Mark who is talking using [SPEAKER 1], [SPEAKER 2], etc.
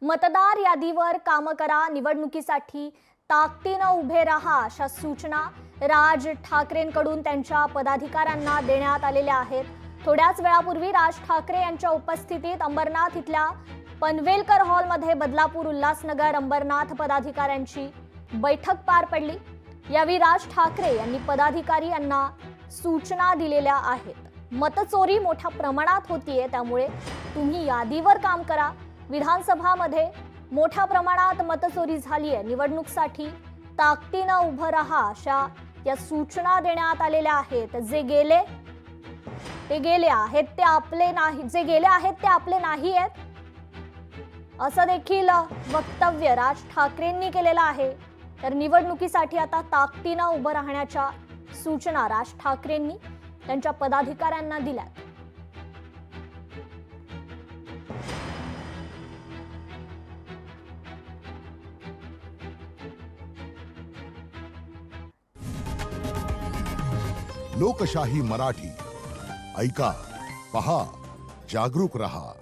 [SPEAKER 1] मतदार यादीवर काम करा, निवडणुकीसाठी ताकदीनं उभे राहा अशा सूचना राज ठाकरेंकडून त्यांच्या पदाधिकाऱ्यांना देण्यात आलेल्या आहेत। थोड्याच वेळापूर्वी राज ठाकरे यांच्या उपस्थितीत अंबरनाथ इथल्या पनवेलकर हॉलमध्ये बदलापूर, उल्हासनगर, अंबरनाथ पदाधिकाऱ्यांची बैठक पार पडली। यावेळी राज ठाकरे यांनी पदाधिकारी यांना सूचना दिलेल्या आहेत। मतचोरी मोठ्या प्रमाणात होतीये, त्यामुळे तुम्ही यादीवर काम करा। विधानसभामध्ये मोठ्या प्रमाणात मतचोरी झाली आहे, निवडणुकीसाठी ताकदीनं उभं राहा अशा या सूचना देण्यात आलेल्या आहेत। जे गेले आहेत ते आपले नाही, जे गेले आहेत ते आपले नाही आहेत असं देखील वक्तव्य राज ठाकरेंनी केलेलं आहे। तर निवडणुकीसाठी आता ताकदीनं उभं राहण्याच्या सूचना राज ठाकरेंनी त्यांच्या पदाधिकाऱ्यांना दिल्यात।
[SPEAKER 2] लोकशाही मराठी ऐका, पहा, जागरूक रहा।